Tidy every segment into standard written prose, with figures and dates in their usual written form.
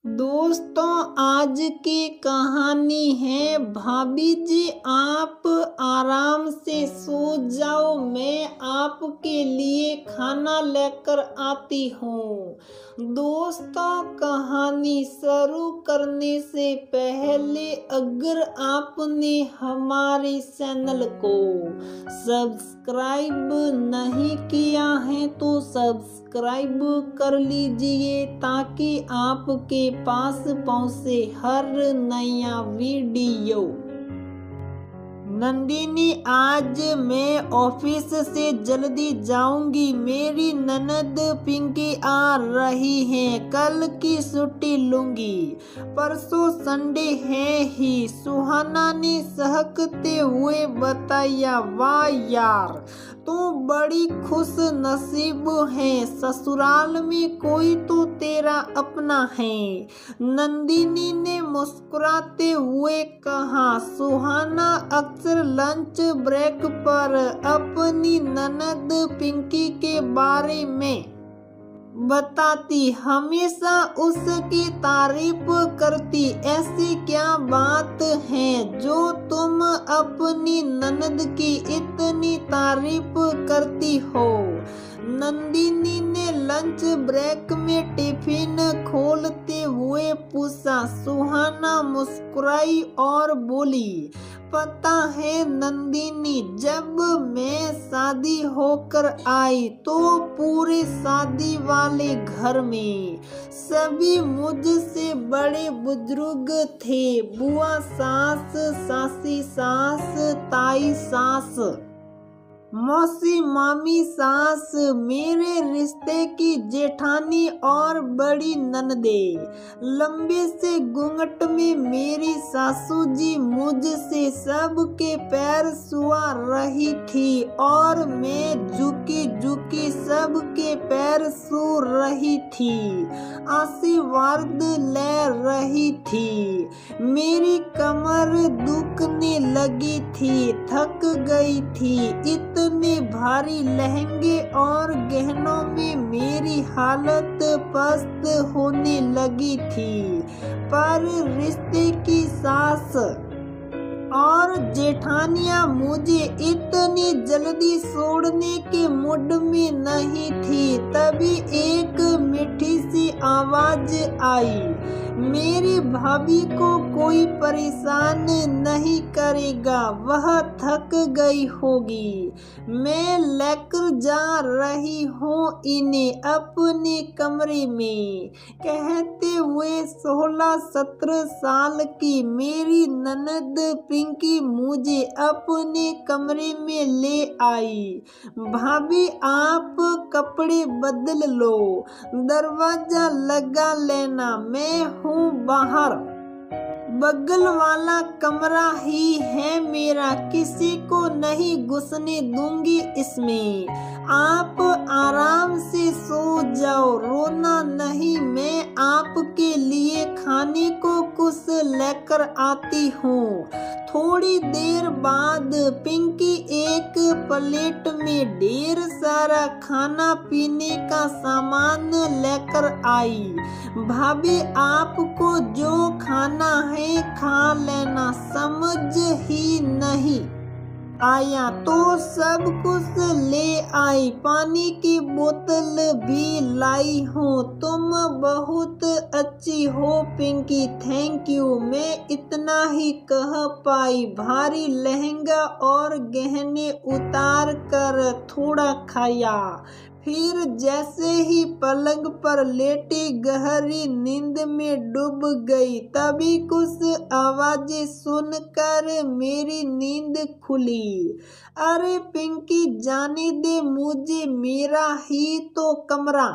दोस्तों, आज की कहानी है भाभी जी आप आराम से सो जाओ, मैं आपके लिए खाना लेकर आती हूँ। दोस्तों, कहानी शुरू करने से पहले अगर आपने हमारे चैनल को सब्सक्राइब नहीं किया है तो सब्सक्राइब कर लीजिए ताकि आपके पास पहुंचे हर नया वीडियो। नंदिनी, आज मैं ऑफिस से जल्दी जाऊंगी। मेरी ननद पिंकी आ रही है, कल की छुट्टी लूंगी। परसों संडे है ही, सुहाना ने सहकते हुए बताया। वाह यार, तू बड़ी खुश नसीब है, ससुराल में कोई तो तेरा अपना है। नंदिनी ने मुस्कुराते हुए कहा। सुहाना अक्सर लंच ब्रेक पर अपनी ननद पिंकी के बारे में बताती, हमेशा उसकी तारीफ करती। ऐसी क्या बात है जो तुम अपनी ननद की इतनी तारीफ करती हो? नंदिनी ने लंच ब्रेक में टिफिन खोलते हुए पूछा। सुहाना मुस्कुराई और बोली, पता है नंदिनी, जब मैं शादी होकर आई तो पूरे शादी वाले घर में सभी मुझसे बड़े बुजुर्ग थे। बुआ सास, सासी सास, ताई सास, मौसी, मामी सास, मेरे रिश्ते की जेठानी और बड़ी ननदे। लंबे से घूंघट में मेरी सासू जी मुझसे सबके पैर छुआ रही थी और मैं झुकी झुकी सबके पैर छू रही थी, आशीर्वाद ले रही थी। मेरी कमर दुखने लगी थी, थक गई थी। इतने भारी लहंगे और गहनों में मेरी हालत पस्त होने लगी थी, पर रिश्ते की सास और जेठानियां मुझे इतनी जल्दी छोड़ने के मूड में नहीं थी। तभी एक मीठी सी आवाज आई, मेरी भाभी को कोई परेशान नहीं करेगा, वह थक गई होगी। मैं लेकर जा रही हूँ इन्हें अपने कमरे में। कहते हुए 16-17 साल की मेरी ननद पिंकी मुझे अपने कमरे में ले आई। भाभी, आप कपड़े बदल लो, दरवाजा लगा लेना, मैं हूँ बाहर। बगल वाला कमरा ही है मेरा, किसी को नहीं घुसने दूंगी इसमें। आप आराम से सो जाओ, रोना नहीं, मैं आपके लिए खाने को कुछ लेकर आती हूँ। थोड़ी देर बाद पिंकी एक प्लेट में ढेर सारा खाना पीने का सामान लेकर आई। भाभी, आपको जो खाना है खा लेना, समझ ही नहीं आया तो सब कुछ ले आई। पानी की बोतल भी लाई हूँ। तुम बहुत अच्छी हो पिंकी, थैंक यू, मैं इतना ही कह पाई। भारी लहंगा और गहने उतार कर थोड़ा खाया, फिर जैसे ही पलंग पर लेटी गहरी नींद में डूब गई। तभी कुछ आवाजें सुनकर मेरी नींद खुली। अरे पिंकी, जाने दे मुझे, मेरा ही तो कमरा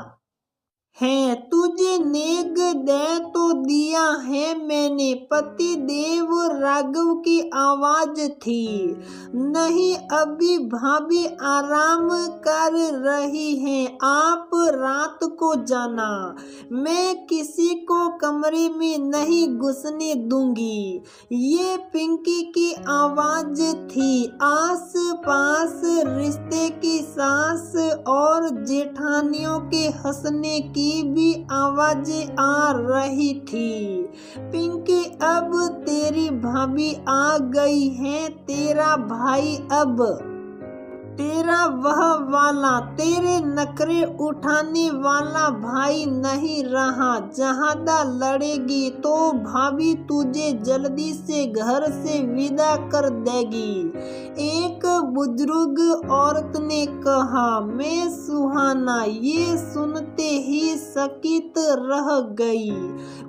है, तुझे नेग दे तो दिया है मैंने। में पति देव राघव की आवाज थी। नहीं, अभी भाभी आराम कर रही हैं, आप रात को जाना, मैं किसी को कमरे में नहीं घुसने दूंगी। ये पिंकी की आवाज थी। आस पास रिश्ते की सास और जेठानियों के हंसने की भी आवाजें आ रही थी। पिंकी, अब तेरी भाभी आ गई है, तेरा भाई अब तेरा वह वाला तेरे नखरे उठाने वाला भाई नहीं रहा। ज्यादा लड़ेगी तो भाभी तुझे जल्दी से घर से विदा कर देगी। एक बुजुर्ग औरत ने कहा। मैं सुहाना ये सुनते ही चकित रह गई।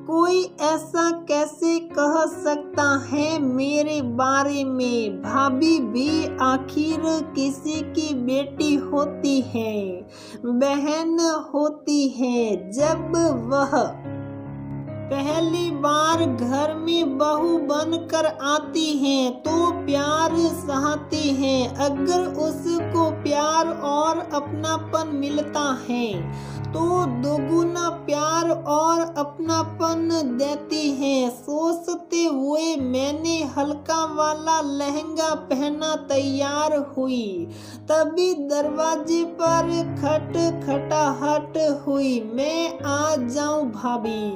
कोई ऐसा कैसे कह सकता है मेरे बारे में? भाभी भी आखिर किसी की बेटी होती है, बहन होती है। जब वह पहली बार घर में बहू बनकर आती हैं तो प्यार सहती हैं। अगर उसको प्यार और अपनापन मिलता है तो दोगुना प्यार और अपनापन देती हैं। सोचते हुए मैंने हल्का वाला लहंगा पहना तैयार हुई, तभी दरवाजे पर खटखटाहट हुई। मैं आ जाऊं भाभी?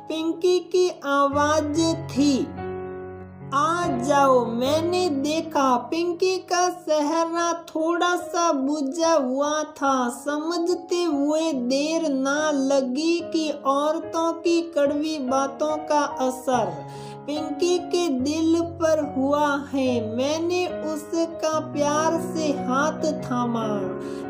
पिंकी की आवाज थी। आ जाओ। मैंने देखा पिंकी का चेहरा थोड़ा सा बुझा हुआ था। समझते हुए देर ना लगी कि औरतों की कड़वी बातों का असर पिंकी के दिल पर हुआ है। मैंने उसका प्यार से हाथ थामा।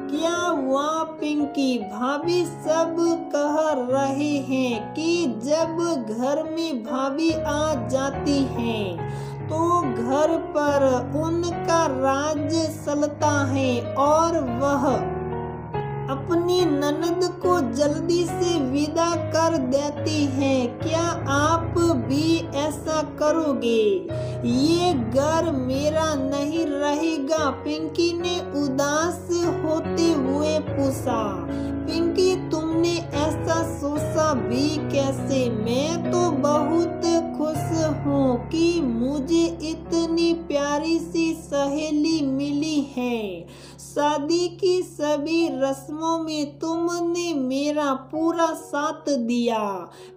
क्या हुआ पिंकी? भाभी सब कह रहे हैं कि जब घर में भाभी आ जाती हैं तो घर पर उनका राज चलता है और वह अपनी ननद को जल्दी से विदा कर देती है। क्या आप भी ऐसा करोगे? ये घर मेरा नहीं रहेगा, पिंकी ने उदास होते हुए पूछा। पिंकी, तुमने ऐसा सोचा भी कैसे? मैं तो बहुत खुश हूँ कि मुझे इतनी प्यारी सी सहेली मिली है। शादी की सभी रस्मों में तुमने मेरा पूरा साथ दिया,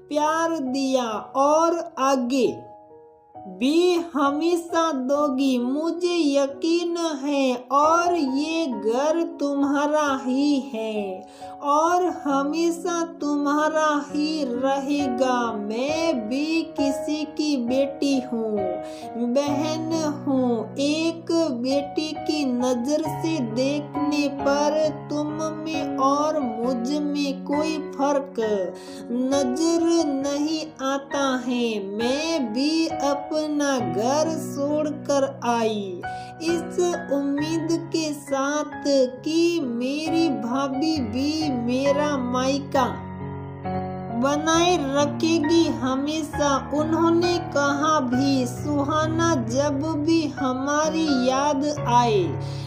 प्यार दिया और आगे भी हमेशा दोगी, मुझे यकीन है। और ये घर तुम्हारा ही है और हमेशा तुम्हारा ही रहेगा। मैं भी किसी की बेटी हूँ, बहन हूँ। एक बेटी की नजर से देखने पर तुम में और मुझ में कोई फर्क नजर नहीं आता है। मैं भी अपना घर छोड़कर आई इस उम्मीद के साथ कि मेरी भाभी भी मेरा मायका बनाए रखेगी हमेशा। उन्होंने कहा भी। सुहाना, जब भी हमारी याद आए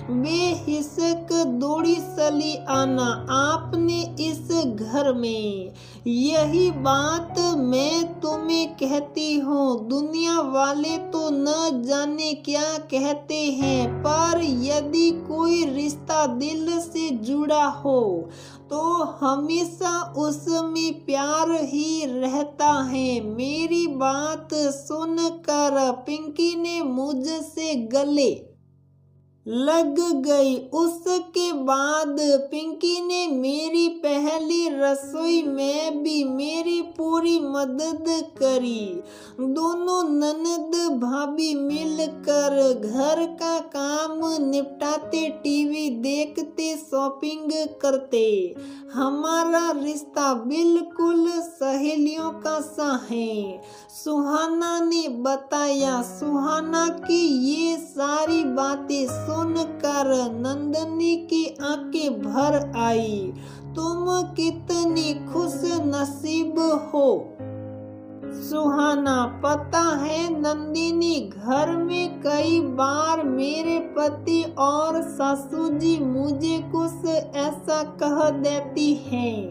बेहिचक दौड़ी चली आना आपने इस घर में। यही बात मैं तुम्हें कहती हूँ। दुनिया वाले तो न जाने क्या कहते हैं, पर यदि कोई रिश्ता दिल से जुड़ा हो तो हमेशा उसमें प्यार ही रहता है। मेरी बात सुनकर पिंकी ने मुझसे गले लग गई। उसके बाद पिंकी ने मेरी पहली रसोई में भी मेरी पूरी मदद करी। दोनों ननद भाभी मिलकर घर का काम निपटाते, टीवी देखते, शॉपिंग करते। हमारा रिश्ता बिल्कुल सहेलियों का सा है, सुहाना ने बताया। सुहाना की ये सारी बातें सुनकर नंदनी की आंखें भर आई। तुम कितनी खुश नसीब हो सुहाना, पता है नंदिनी, घर में कई बार मेरे पति और सासू जी मुझे कुछ ऐसा कह देती हैं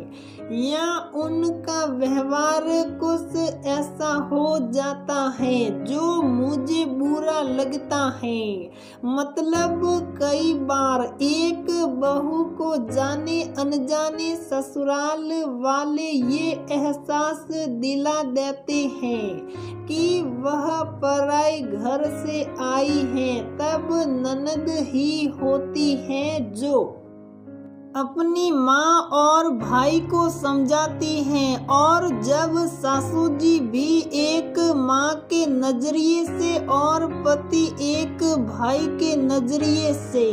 या उनका व्यवहार कुछ ऐसा हो जाता है जो मुझे बुरा लगता है। मतलब कई बार एक बहू को जाने अनजाने ससुराल वाले ये एहसास दिला देते हैं कि वह पराए घर से आई है। तब ननद ही होती है जो अपनी माँ और भाई को समझाती हैं, और जब सासू जी भी एक माँ के नजरिए से और पति एक भाई के नजरिए से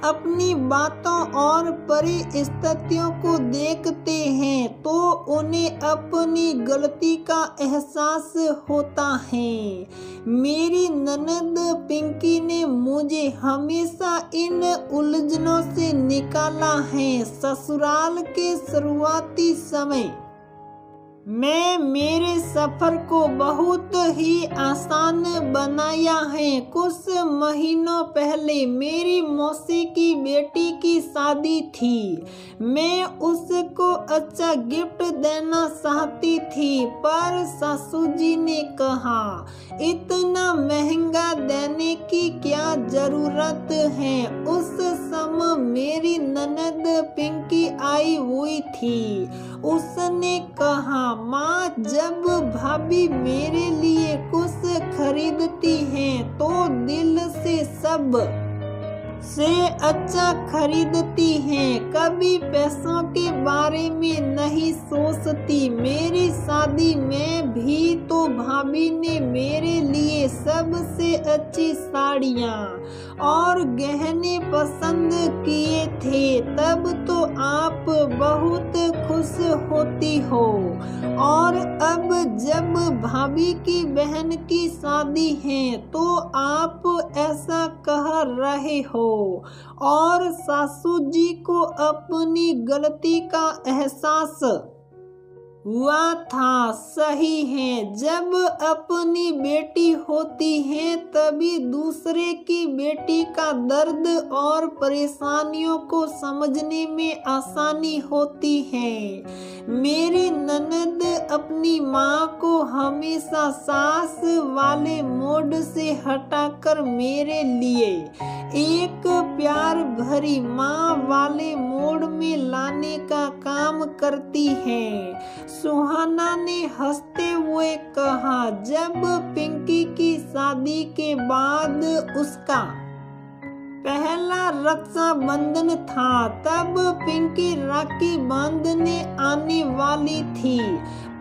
अपनी बातों और परिस्थितियों को देखते हैं तो उन्हें अपनी गलती का एहसास होता है। मेरी ननद पिंकी ने मुझे हमेशा इन उलझनों से निकाला है। ससुराल के शुरुआती समय मैं मेरे सफर को बहुत ही आसान बनाया है। कुछ महीनों पहले मेरी मौसी की बेटी की शादी थी। मैं उसको अच्छा गिफ्ट देना चाहती थी, पर सासू जी ने कहा इतना महंगा देने की क्या जरूरत है। उस समय मेरी ननद पिंकी आई हुई थी। उसने कहा माँ, जब भाभी मेरे लिए कुछ खरीदती हैं तो दिल से सब से अच्छा खरीदती हैं, कभी पैसों के बारे में नहीं सोचती। मेरी शादी में भी तो भाभी ने मेरे लिए सबसे अच्छी साड़ियाँ और गहने पसंद किए थे। तब तो आप बहुत खुश होती हो, और अब जब भाभी की बहन की शादी है तो आप ऐसा कह रहे हो। और सासू जी को अपनी गलती का एहसास हुआ था। सही है, जब अपनी बेटी होती है तभी दूसरे की बेटी का दर्द और परेशानियों को समझने में आसानी होती है। मेरी ननद अपनी माँ को हमेशा सास वाले मोड से हटाकर मेरे लिए एक प्यार भरी माँ वाले मोड में लाने का काम करती है। सुहाना ने हंसते हुए कहा, जब पिंकी की शादी के बाद उसका पहला रक्षाबंधन था, तब पिंकी राखी बांधने आने वाली थी,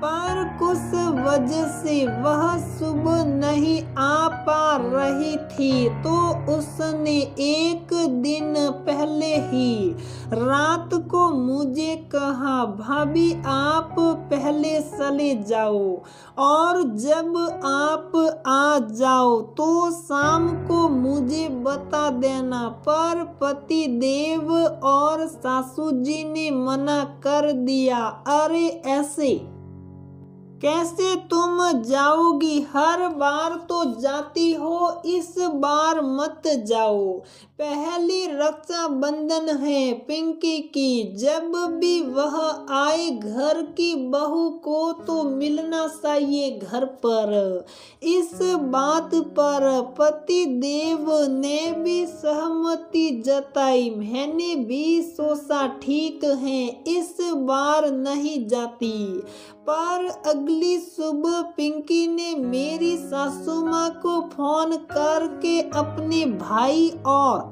पर कुछ वजह से वह सुबह नहीं आ पा रही थी। तो उसने एक दिन पहले ही रात को मुझे कहा, भाभी आप पहले चले जाओ और जब आप आ जाओ तो शाम को मुझे बता देना। पर पति देव और सासू जी ने मना कर दिया। अरे ऐसे कैसे तुम जाओगी? हर बार तो जाती हो, इस बार मत जाओ। पहली रक्षाबंधन है पिंकी की, जब भी वह आए घर की बहू को तो मिलना चाहिए घर पर। इस बात पर पति देव ने भी सहमति जताई। मैंने भी सोचा ठीक है, इस बार नहीं जाती। पर अगली सुबह पिंकी ने मेरी सासू माँ को फोन करके अपने भाई और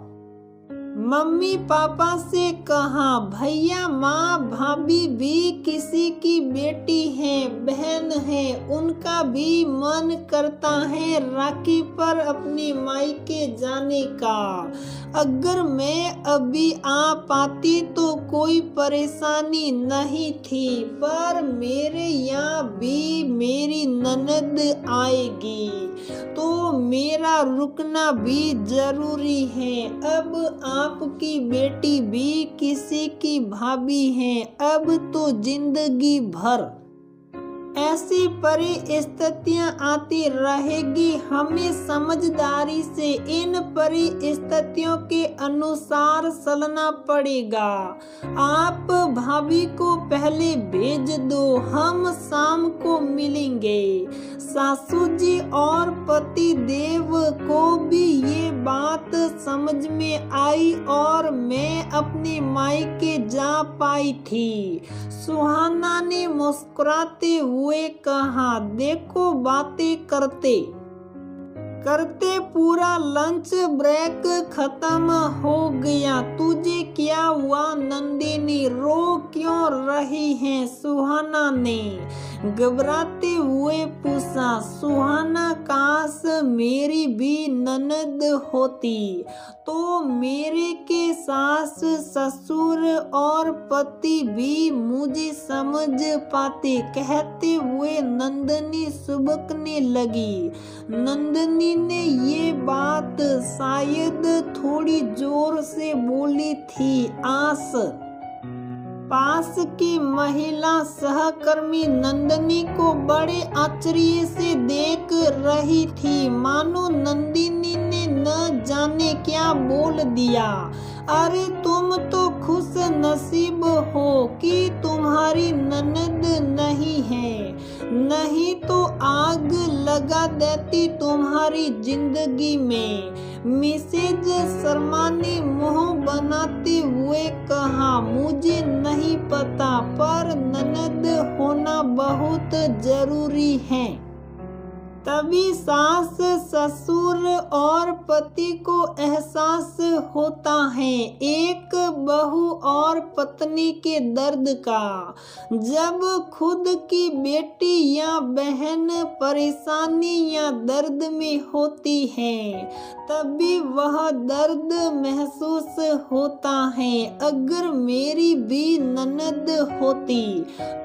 मम्मी पापा से कहा, भैया माँ भाभी भी किसी की बेटी हैं, बहन है, उनका भी मन करता है राखी पर अपनी मायके जाने का। अगर मैं अभी आ पाती तो कोई परेशानी नहीं थी, पर मेरे यहाँ भी मेरी ननद आएगी तो मेरा रुकना भी जरूरी है। अब आपकी बेटी भी किसी की भाभी है, अब तो जिंदगी भर ऐसी परिस्थितियां आती रहेगी, हमें समझदारी से इन परिस्थितियों के अनुसार चलना पड़ेगा। आप भाभी को पहले भेज दो, हम शाम को मिलेंगे। सासू जी और पति देव को भी ये बात समझ में आई और मैं अपने मायके जा पाई थी। सुहाना ने मुस्कुराते हुए कहा, देखो बातें करते करते पूरा लंच ब्रेक खत्म हो गया। तुझे क्या हुआ नंदिनी, रो क्यों रही है? सुहाना ने घबराते हुए पूछा। सुहाना, काश मेरी भी ननद होती तो मेरे के सास ससुर और पति भी मुझे समझ पाते, कहते हुए नंदिनी सुबकने लगी। नंदिनी ने ये बात शायद थोड़ी जोर से बोली थी। आस पास की महिला सहकर्मी नंदिनी को बड़े आश्चर्य से देख रही थी, मानो नंदिनी ने न जाने क्या बोल दिया। अरे तुम तो खुश नसीब हो कि तुम्हारी ननद नहीं है, नहीं तो आग लगा देती तुम्हारी जिंदगी में। मिसेज शर्मा ने मुंह बनाते हुए कहा, मुझे नहीं पता, पर ननद होना बहुत जरूरी है। तभी सास ससुर और पति को एहसास होता है एक बहू और पत्नी के दर्द का। जब खुद की बेटी या बहन परेशानी या दर्द में होती है, तभी वह दर्द महसूस होता है। अगर मेरी भी ननद होती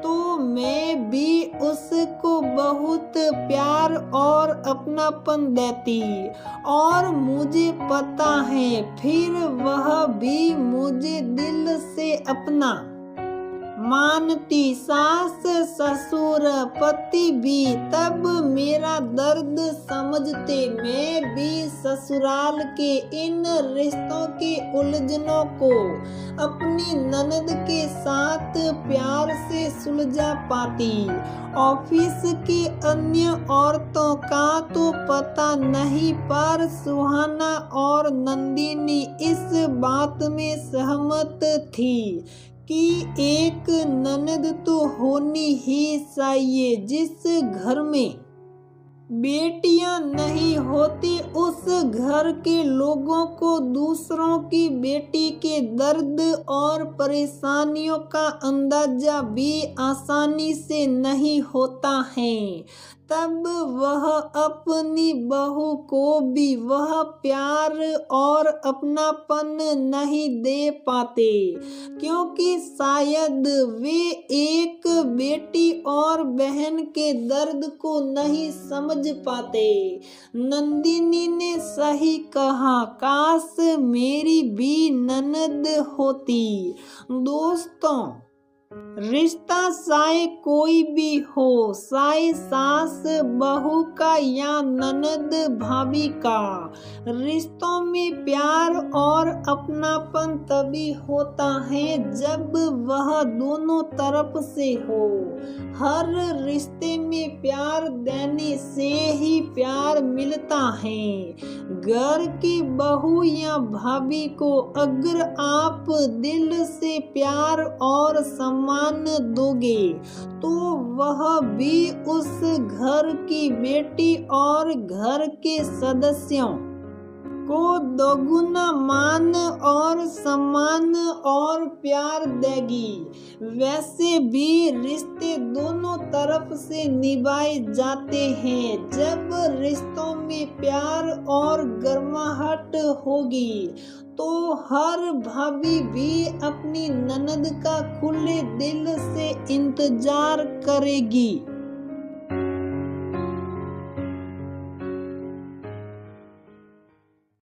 तो मैं भी उसको बहुत प्यार और अपनापन देती, और मुझे पता है फिर वह भी मुझे दिल से अपना मानती। सास ससुर पति भी तब मेरा दर्द समझते। मैं भी ससुराल के इन रिश्तों के उलझनों को अपनी ननद के साथ प्यार से सुलझा पाती। ऑफिस की अन्य औरतों का तो पता नहीं, पर सुहाना और नंदिनी इस बात में सहमत थी कि एक ननद तो होनी ही चाहिए। जिस घर में बेटियां नहीं होती, उस घर के लोगों को दूसरों की बेटी के दर्द और परेशानियों का अंदाजा भी आसानी से नहीं होता है। तब वह अपनी बहू को भी वह प्यार और अपनापन नहीं दे पाते, क्योंकि शायद वे एक बेटी और बहन के दर्द को नहीं समझ पाते। नंदिनी ने सही कहा, काश मेरी भी ननद होती। दोस्तों, रिश्ता चाहे कोई भी हो, चाहे सास बहू का या ननद भाभी का, रिश्तों में प्यार और अपनापन तभी होता है जब वह दोनों तरफ से हो। हर रिश्ते में प्यार देने से ही प्यार मिलता है। घर की बहू या भाभी को अगर आप दिल से प्यार और सम्मान दोगे, तो वह भी उस घर की बेटी और घर के सदस्यों को दोगुना मान और सम्मान और प्यार देगी। वैसे भी रिश्ते दोनों तरफ से निभाए जाते हैं। जब रिश्तों में प्यार और गर्माहट होगी, तो हर भाभी भी अपनी ननद का खुले दिल से इंतजार करेगी।